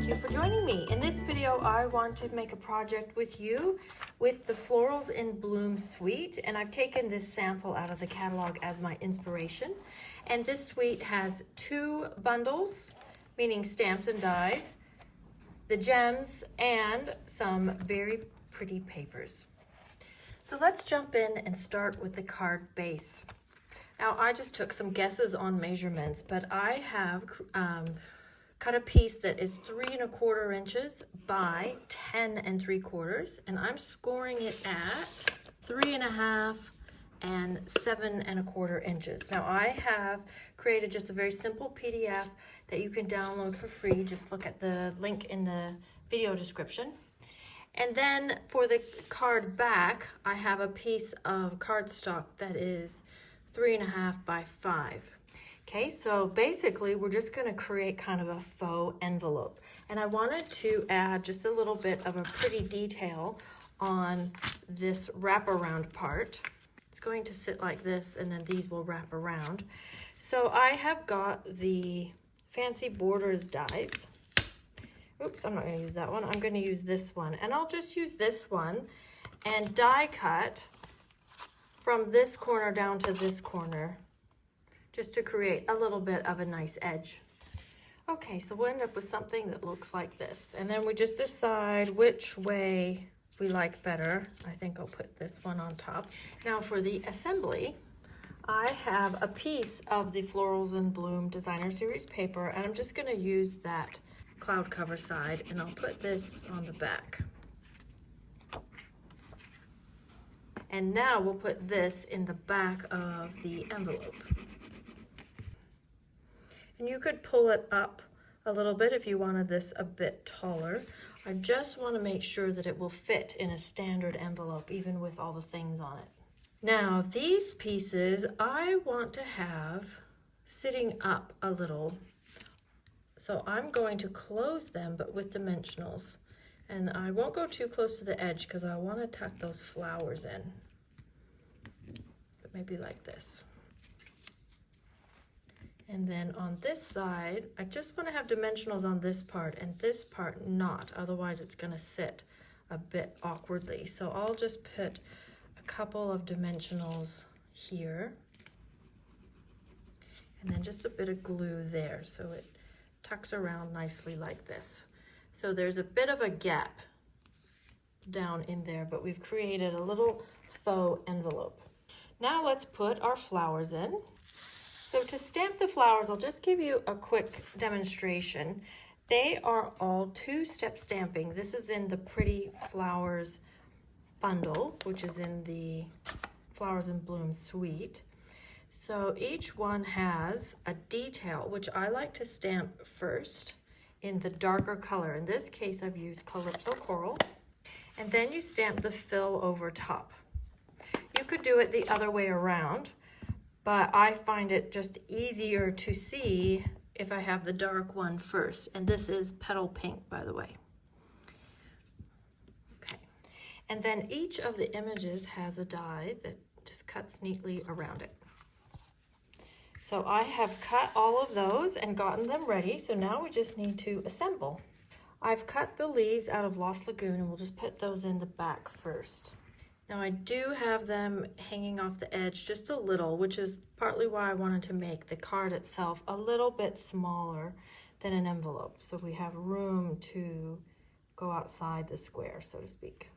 Thank you for joining me. In this video, I want to make a project with you with the Florals in Bloom suite, and I've taken this sample out of the catalog as my inspiration. And this suite has 2 bundles, meaning stamps and dies, the gems, and some very pretty papers. So let's jump in and start with the card base. Now I just took some guesses on measurements, but I have cut a piece that is 3 1/4 inches by 10 3/4, and I'm scoring it at 3 1/2 and 7 1/4 inches. Now I have created just a very simple PDF that you can download for free. Just look at the link in the video description. And then for the card back, I have a piece of cardstock that is 3 1/2 by 5. Okay, so basically we're just going to create kind of a faux envelope. And I wanted to add just a little bit of a pretty detail on this wraparound part. It's going to sit like this, and then these will wrap around. So I have got the Fancy Borders dies. Oops, I'm not going to use that one. I'm going to use this one. And I'll just use this one and die cut from this corner down to this corner, just to create a little bit of a nice edge. Okay, so we'll end up with something that looks like this. And then we just decide which way we like better. I think I'll put this one on top. Now for the assembly, I have a piece of the Florals in Bloom Designer Series paper, and I'm just gonna use that cloud cover side, and I'll put this on the back. And now we'll put this in the back of the envelope. And you could pull it up a little bit if you wanted this a bit taller. I just want to make sure that it will fit in a standard envelope, even with all the things on it. Now, these pieces I want to have sitting up a little. So I'm going to close them, but with dimensionals. And I won't go too close to the edge because I want to tuck those flowers in. But maybe like this. And then on this side, I just want to have dimensionals on this part and this part not, otherwise it's going to sit a bit awkwardly. So I'll just put a couple of dimensionals here and then just a bit of glue there so it tucks around nicely like this. So there's a bit of a gap down in there, but we've created a little faux envelope. Now let's put our flowers in. So to stamp the flowers, I'll just give you a quick demonstration. They are all 2-step stamping. This is in the Pretty Florals Bundle, which is in the Flowers in Bloom suite. So each one has a detail, which I like to stamp first in the darker color. In this case, I've used Calypso Coral. And then you stamp the fill over top. You could do it the other way around, but I find it just easier to see if I have the dark one first. And this is Petal Pink, by the way. Okay. And then each of the images has a die that just cuts neatly around it. So I have cut all of those and gotten them ready. So now we just need to assemble. I've cut the leaves out of Lost Lagoon, and we'll just put those in the back first. Now I do have them hanging off the edge just a little, which is partly why I wanted to make the card itself a little bit smaller than an envelope. So we have room to go outside the square, so to speak.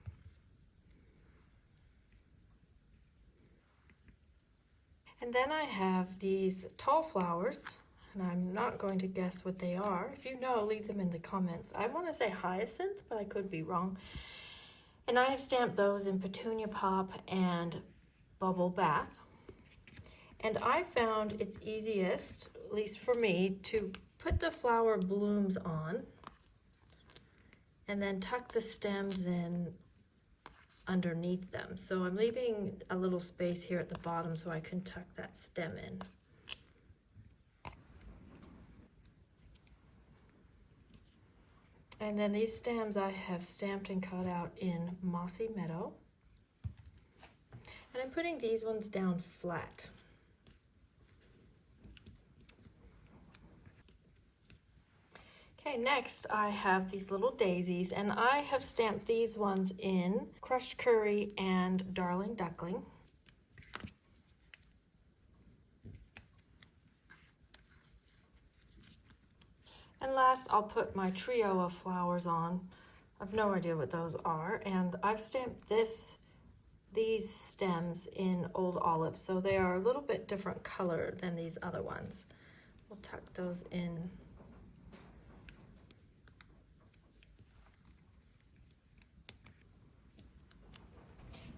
And then I have these tall flowers, and I'm not going to guess what they are. If you know, leave them in the comments. I want to say hyacinth, but I could be wrong. And I have stamped those in Petunia Pop and Bubble Bath. And I found it's easiest, at least for me, to put the flower blooms on and then tuck the stems in underneath them. So I'm leaving a little space here at the bottom so I can tuck that stem in. And then these stems I have stamped and cut out in Mossy Meadow. And I'm putting these ones down flat. Okay, next I have these little daisies, and I have stamped these ones in crushed curry and darling duckling. And last, I'll put my trio of flowers on. I've no idea what those are, and I've stamped these stems in Old Olive, so they are a little bit different color than these other ones. We'll tuck those in.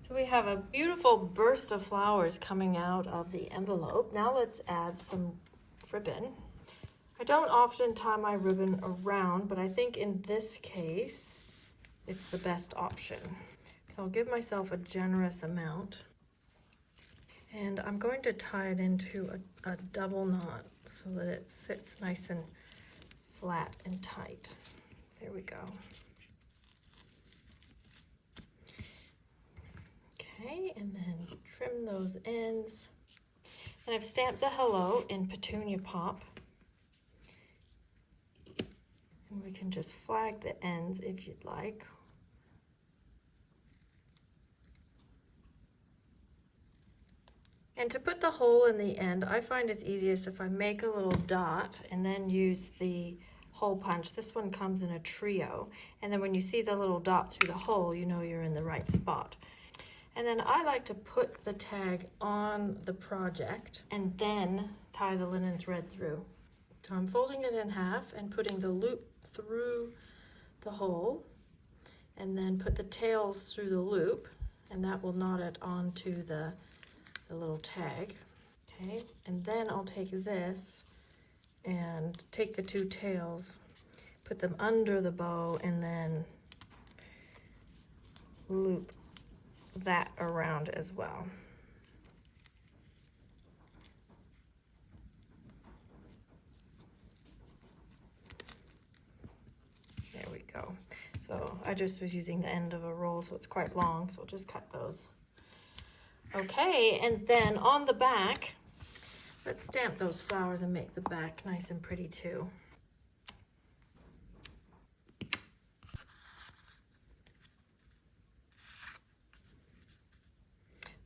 So we have a beautiful burst of flowers coming out of the envelope. Now let's add some ribbon. I don't often tie my ribbon around, but I think in this case, it's the best option. So I'll give myself a generous amount. And I'm going to tie it into a double knot so that it sits nice and flat and tight. There we go. Okay, and then trim those ends. And I've stamped the hello in Petunia Pop. And we can just flag the ends if you'd like. And to put the hole in the end, I find it's easiest if I make a little dot and then use the hole punch. This one comes in a trio. And then when you see the little dot through the hole, you know you're in the right spot. And then I like to put the tag on the project and then tie the linen thread through. So I'm folding it in half and putting the loop through the hole, and then put the tails through the loop, and that will knot it onto the little tag. Okay, and then I'll take this and take the two tails, put them under the bow, and then loop that around as well. There we go. So I just was using the end of a roll, so it's quite long, so I'll just cut those. Okay, and then on the back, let's stamp those flowers and make the back nice and pretty too.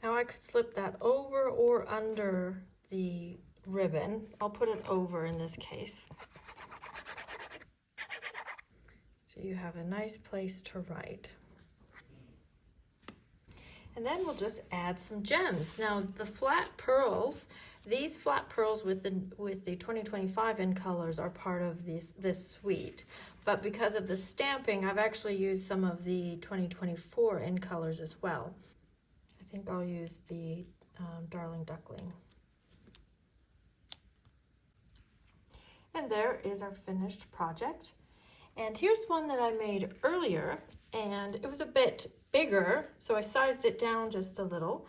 Now I could slip that over or under the ribbon. I'll put it over in this case. So you have a nice place to write. And then we'll just add some gems. Now the flat pearls, these flat pearls with the 2025 in colors are part of this suite. But because of the stamping, I've actually used some of the 2024 in colors as well. I think I'll use the Darling Duckling. And there is our finished project. And here's one that I made earlier, and it was a bit bigger, so I sized it down just a little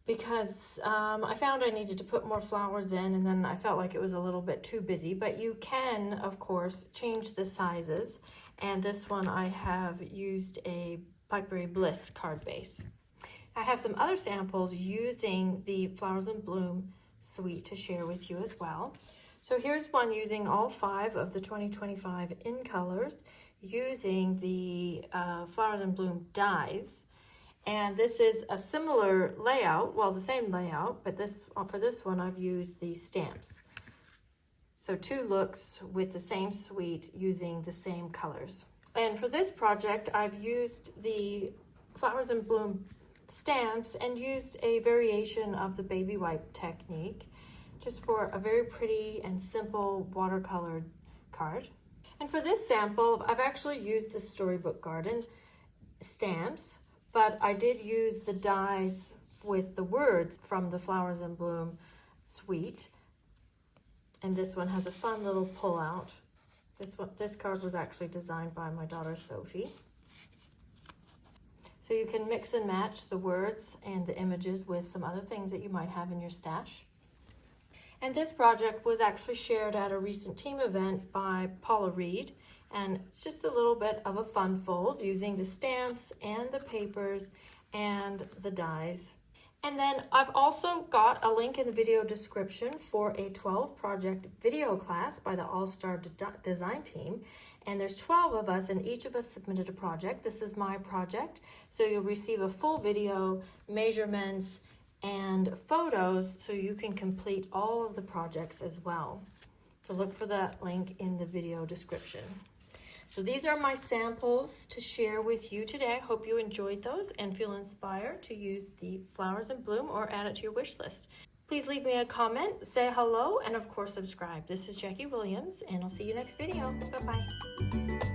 because I found I needed to put more flowers in, and then I felt like it was a little bit too busy. But you can, of course, change the sizes. And this one I have used a Blackberry Bliss card base. I have some other samples using the Flowers in Bloom suite to share with you as well. So here's one using all 5 of the 2025 in colors, using the Flowers in Bloom dies. And this is a similar layout, well, the same layout, but for this one I've used these stamps. So 2 looks with the same suite using the same colors. And for this project, I've used the Flowers in Bloom stamps and used a variation of the baby wipe technique just for a very pretty and simple watercolored card. And for this sample, I've actually used the Storybook Garden stamps, but I did use the dies with the words from the Flowers in Bloom suite. And this one has a fun little pull out. This card was actually designed by my daughter Sophie. So you can mix and match the words and the images with some other things that you might have in your stash. And this project was actually shared at a recent team event by Paula Reed. And it's just a little bit of a fun fold using the stamps and the papers and the dies. And then I've also got a link in the video description for a 12 project video class by the All-Star Design Team. And there's 12 of us, and each of us submitted a project. This is my project. So you'll receive a full video, measurements, and photos so you can complete all of the projects as well. So look for that link in the video description. So these are my samples to share with you today. I hope you enjoyed those and feel inspired to use the flowers in bloom or add it to your wish list. Please leave me a comment, say hello, and of course subscribe. This is Jackie Williams, and I'll see you next video. Bye-bye.